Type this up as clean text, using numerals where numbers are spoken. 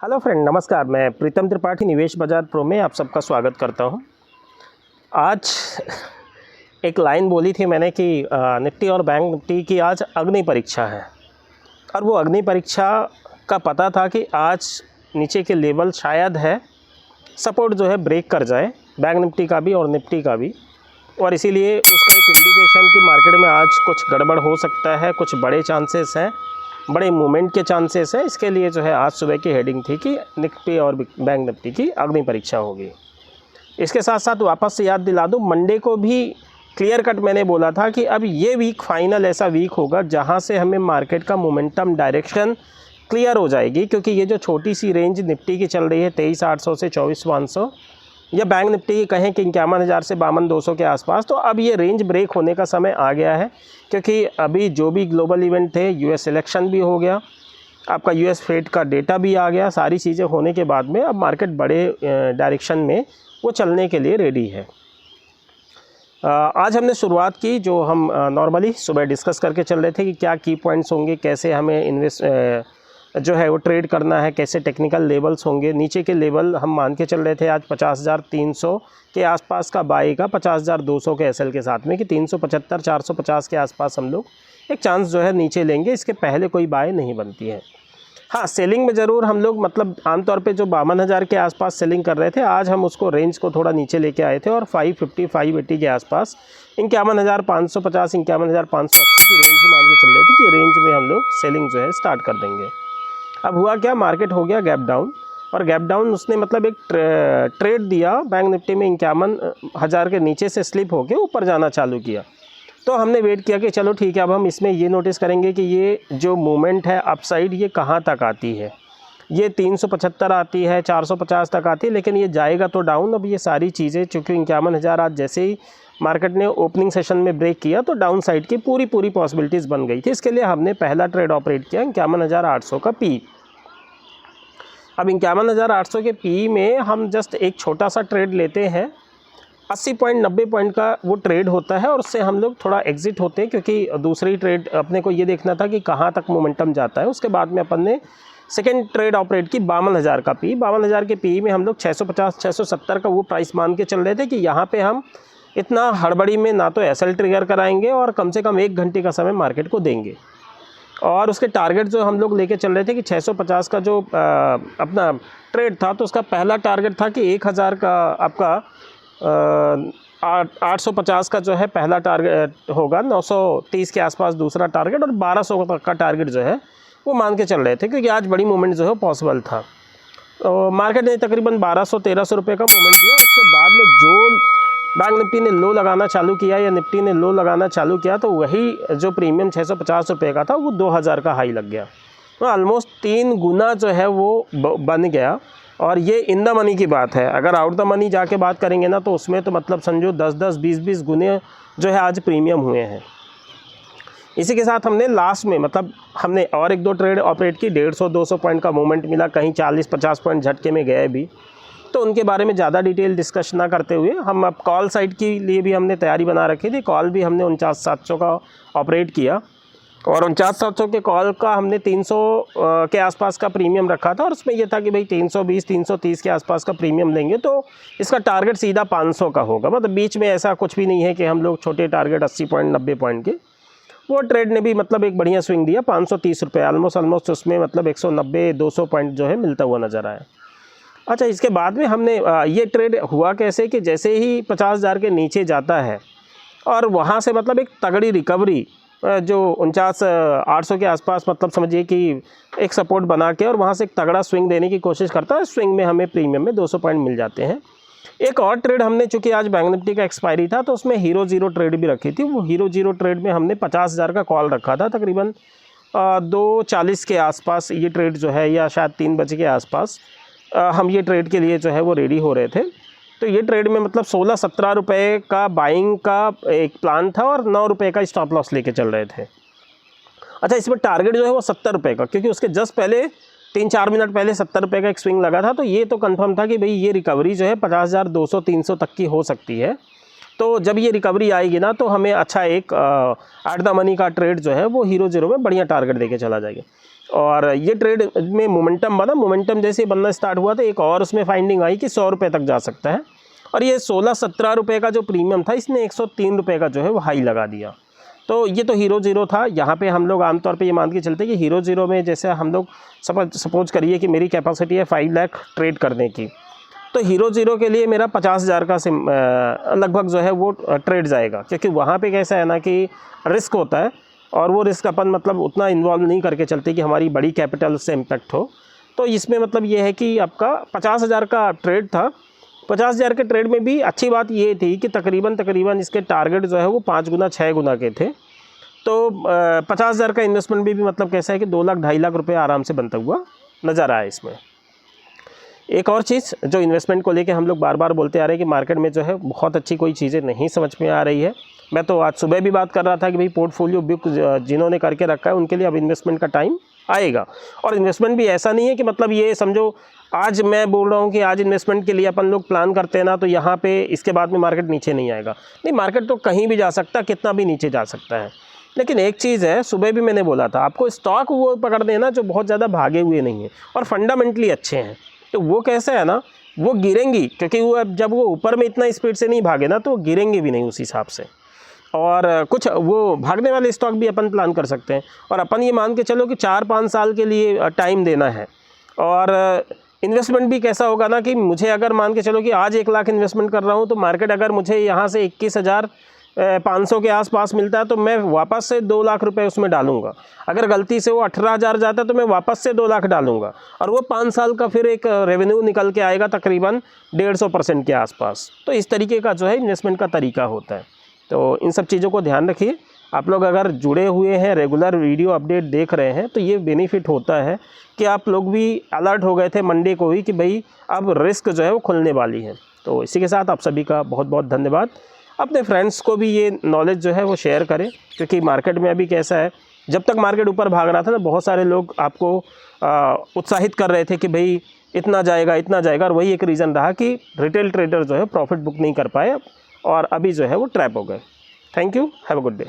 Hello friend, नमस्कार। मैं प्रीतम त्रिपाठी निवेश बाजार प्रो में आप सबका स्वागत करता हूं। आज एक लाइन बोली थी मैंने कि निफ्टी और बैंक निफ्टी की आज अग्नि परीक्षा है, और वो अग्नि परीक्षा का पता था कि आज नीचे के लेवल शायद है सपोर्ट जो है ब्रेक कर जाए, बैंक निफ्टी का भी और निफ्टी का भी, और इसीलिए उसका एक इंडिकेशन कि मार्केट में आज कुछ गड़बड़ हो सकता है, कुछ बड़े चांसेस हैं, बड़े मूवमेंट के चांसेस हैं। इसके लिए जो है आज सुबह की हेडिंग थी कि निफ्टी और बैंक निफ्टी की अग्नि परीक्षा होगी। इसके साथ साथ वापस से याद दिला दूं, मंडे को भी क्लियर कट मैंने बोला था कि अब ये वीक फाइनल ऐसा वीक होगा जहां से हमें मार्केट का मोमेंटम डायरेक्शन क्लियर हो जाएगी, क्योंकि ये जो छोटी सी रेंज निफ्टी की चल रही है 23,800 से 24,500, या बैंक निफ्टी की कहें कि 51,000 से 52,200 के आसपास, तो अब ये रेंज ब्रेक होने का समय आ गया है। क्योंकि अभी जो भी ग्लोबल इवेंट थे, यूएस इलेक्शन भी हो गया, आपका यूएस फेड का डेटा भी आ गया, सारी चीज़ें होने के बाद में अब मार्केट बड़े डायरेक्शन में वो चलने के लिए रेडी है। आज हमने शुरुआत की, जो हम नॉर्मली सुबह डिस्कस करके चल रहे थे कि क्या की पॉइंट्स होंगे, कैसे हमें इन्वेस्ट जो है वो ट्रेड करना है, कैसे टेक्निकल लेवल्स होंगे। नीचे के लेवल हम मान के चल रहे थे आज 50,300 के आसपास का बाई का, 50,200 के एसएल के साथ में, कि 375 450 के आसपास हम लोग एक चांस जो है नीचे लेंगे। इसके पहले कोई बाय नहीं बनती है। हाँ, सेलिंग में ज़रूर हम लोग मतलब आमतौर पे जो 52,000 के आसपास सेलिंग कर रहे थे, आज हम उसको रेंज को थोड़ा नीचे लेके आए थे और 550 580 के आसपास 51,550 51,580 की रेंज ही मान के चल रहे थे कि रेंज में हम लोग सेलिंग जो है स्टार्ट कर देंगे। अब हुआ क्या, मार्केट हो गया गैप डाउन, और गैप डाउन उसने मतलब एक ट्रेड दिया बैंक निफ्टी में 51,000 के नीचे से स्लिप होकर ऊपर जाना चालू किया। तो हमने वेट किया कि चलो ठीक है, अब हम इसमें ये नोटिस करेंगे कि ये जो मूवमेंट है अपसाइड ये कहाँ तक आती है। ये 375 आती है, 450 तक आती है, लेकिन ये जाएगा तो डाउन। अब ये सारी चीज़ें चूँकि 51,000 आज जैसे ही मार्केट ने ओपनिंग सेशन में ब्रेक किया तो डाउन साइड की पूरी पॉसिबिलिटीज़ बन गई थी। इसके लिए हमने पहला ट्रेड ऑपरेट किया 51,800 का पी। अब 51,800 के पी में हम जस्ट एक छोटा सा ट्रेड लेते हैं, 80 पॉइंट 90 पॉइंट का वो ट्रेड होता है, और उससे हम लोग थोड़ा एग्जिट होते हैं, क्योंकि दूसरी ट्रेड अपने को ये देखना था कि कहाँ तक मोमेंटम जाता है। उसके बाद में अपन ने सेकेंड ट्रेड ऑपरेट की 52,000 का पी। 52,000 के पी में हम लोग 650 670 का वो प्राइस मान के चल रहे थे कि यहाँ पे हम इतना हड़बड़ी में ना तो एसएल ट्रिगर कराएंगे और कम से कम 1 घंटे का समय मार्केट को देंगे। और उसके टारगेट जो हम लोग लेके चल रहे थे कि 650 का जो अपना ट्रेड था, तो उसका पहला टारगेट था कि 1,000 का आपका 850 का जो है पहला टारगेट होगा, 930 के आसपास दूसरा टारगेट, और 1200 तक का टारगेट जो है वो मान के चल रहे थे, क्योंकि आज बड़ी मूवमेंट जो है पॉसिबल था। तो मार्केट ने तकरीबन 1200-1300 रुपये का मूवमेंट दिया। और उसके बाद में जो बैंक निफ्टी ने लो लगाना चालू किया या निफ्टी ने लो लगाना चालू किया, तो वही जो प्रीमियम 650 रुपये का था वो 2,000 का हाई लग गया। तो ऑलमोस्ट 3 गुना जो है वो बन गया। और ये इन द मनी की बात है। अगर आउट द मनी जाके बात करेंगे ना, तो उसमें तो मतलब समझो 10-10 20-20 गुने जो है आज प्रीमियम हुए हैं। इसी के साथ हमने लास्ट में मतलब हमने और 1-2 ट्रेड ऑपरेट की, 150-200 पॉइंट का मूवमेंट मिला, कहीं 40-50 पॉइंट झटके में गए भी, तो उनके बारे में ज़्यादा डिटेल डिस्कशन ना करते हुए हम अब कॉल साइड के लिए भी हमने तैयारी बना रखी थी। कॉल भी हमने 49,700 का ऑपरेट किया, और 49,700 के कॉल का हमने 300 के आसपास का प्रीमियम रखा था, और उसमें यह था कि भाई 320-330 के आसपास का प्रीमियम लेंगे तो इसका टारगेट सीधा 500 का होगा। मतलब बीच में ऐसा कुछ भी नहीं है कि हम लोग छोटे टारगेट 80 पॉइंट 90 पॉइंट के। वो ट्रेड ने भी मतलब एक बढ़िया स्विंग दिया, 530 रुपये ऑलमोस्ट उसमें मतलब 190-200 पॉइंट जो है मिलता हुआ नज़र आया। अच्छा, इसके बाद में हमने ये ट्रेड हुआ कैसे कि जैसे ही 50,000 के नीचे जाता है और वहाँ से मतलब एक तगड़ी रिकवरी जो 49,800 के आसपास मतलब समझिए कि एक सपोर्ट बना के और वहाँ से एक तगड़ा स्विंग देने की कोशिश करता है। स्विंग में हमें प्रीमियम में 200 पॉइंट मिल जाते हैं। एक और ट्रेड हमने, चूँकि आज बैंक निफ्टी का एक्सपायरी था, तो उसमें हीरो जीरो ट्रेड भी रखी थी। वो हीरो जीरो ट्रेड में हमने 50,000 का कॉल रखा था, तकरीबन 2:40 के आसपास ये ट्रेड जो है, या शायद 3 बजे के आसपास हम ये ट्रेड के लिए जो है वो रेडी हो रहे थे। तो ये ट्रेड में मतलब 16-17 रुपये का बाइंग का एक प्लान था और 9 रुपये का स्टॉप लॉस लेके चल रहे थे। अच्छा, इसमें टारगेट जो है वो 70 रुपये का, क्योंकि उसके जस्ट पहले 3-4 मिनट पहले 70 रुपये का एक स्विंग लगा था। तो ये तो कंफर्म था कि भाई ये रिकवरी जो है 50,200-300 तक की हो सकती है। तो जब ये रिकवरी आएगी ना, तो हमें अच्छा एक एट द मनी का ट्रेड जो है वो हीरो जीरो में बढ़िया टारगेट देके चला जाएगा। और ये ट्रेड में मोमेंटम बना, मोमेंटम जैसे बनना स्टार्ट हुआ तो एक और उसमें फाइंडिंग आई कि 100 रुपये तक जा सकता है, और ये 16-17 रुपये का जो प्रीमियम था इसने 103 रुपये का जो है वो हाई लगा दिया। तो ये तो हीरो ज़ीरो था। यहाँ पे हम लोग आमतौर पे ये मान के चलते हैं कि हीरो ज़ीरो में जैसे हम लोग सपोज करिए कि मेरी कैपेसिटी है 5 लाख ट्रेड करने की, तो हीरो ज़ीरो के लिए मेरा 50,000 का लगभग जो है वो ट्रेड जाएगा, क्योंकि वहाँ पे कैसा है ना कि रिस्क होता है, और वो रिस्क अपन मतलब उतना इन्वॉल्व नहीं करके चलते कि हमारी बड़ी कैपिटल से इम्पैक्ट हो। तो इसमें मतलब ये है कि आपका 50,000 का ट्रेड था। 50,000 के ट्रेड में भी अच्छी बात ये थी कि तकरीबन इसके टारगेट जो है वो 5 गुना 6 गुना के थे। तो 50,000 का इन्वेस्टमेंट भी मतलब कैसा है कि 2 लाख 2.5 लाख रुपये आराम से बनता हुआ नज़र आया इसमें। एक और चीज़ जो इन्वेस्टमेंट को लेके हम लोग बार बार बोलते आ रहे हैं कि मार्केट में जो है बहुत अच्छी कोई चीज़ें नहीं समझ में आ रही है। मैं तो आज सुबह भी बात कर रहा था कि भाई पोर्टफोलियो बुक जिन्होंने करके रखा है उनके लिए अब इन्वेस्टमेंट का टाइम आएगा। और इन्वेस्टमेंट भी ऐसा नहीं है कि मतलब ये समझो आज मैं बोल रहा हूँ कि आज इन्वेस्टमेंट के लिए अपन लोग प्लान करते हैं ना, तो यहाँ पे इसके बाद में मार्केट नीचे नहीं आएगा। नहीं, मार्केट तो कहीं भी जा सकता है, कितना भी नीचे जा सकता है। लेकिन एक चीज़ है, सुबह भी मैंने बोला था आपको, स्टॉक वो पकड़ने ना जो बहुत ज़्यादा भागे हुए नहीं हैं और फंडामेंटली अच्छे हैं। तो वो कैसा है ना, वो गिरेंगी, क्योंकि वो जब वो ऊपर में इतना स्पीड से नहीं भागे ना तो वो गिरेंगे भी नहीं उस हिसाब से। और कुछ वो भागने वाले स्टॉक भी अपन प्लान कर सकते हैं, और अपन ये मान के चलो कि 4-5 साल के लिए टाइम देना है। और इन्वेस्टमेंट भी कैसा होगा ना कि मुझे अगर मान के चलो कि आज 1 लाख इन्वेस्टमेंट कर रहा हूँ, तो मार्केट अगर मुझे यहाँ से 21,500 के आसपास मिलता है तो मैं वापस से 2 लाख रुपए उसमें डालूंगा। अगर गलती से वो 18,000 जाता है तो मैं वापस से 2 लाख डालूंगा, और वो 5 साल का फिर एक रेवेन्यू निकल के आएगा तकरीबन 150% के आसपास। तो इस तरीके का जो है इन्वेस्टमेंट का तरीका होता है। तो इन सब चीज़ों को ध्यान रखिए। आप लोग अगर जुड़े हुए हैं, रेगुलर वीडियो अपडेट देख रहे हैं, तो ये बेनिफिट होता है कि आप लोग भी अलर्ट हो गए थे मंडे को ही कि भाई अब रिस्क जो है वो खुलने वाली है। तो इसी के साथ आप सभी का बहुत बहुत धन्यवाद। अपने फ्रेंड्स को भी ये नॉलेज जो है वो शेयर करें, क्योंकि मार्केट में अभी कैसा है, जब तक मार्केट ऊपर भाग रहा था ना बहुत सारे लोग आपको उत्साहित कर रहे थे कि भाई इतना जाएगा, और वही एक रीज़न रहा कि रिटेल ट्रेडर जो है प्रॉफिट बुक नहीं कर पाए और अभी जो है वो ट्रैप हो गए। Thank you, have a good day.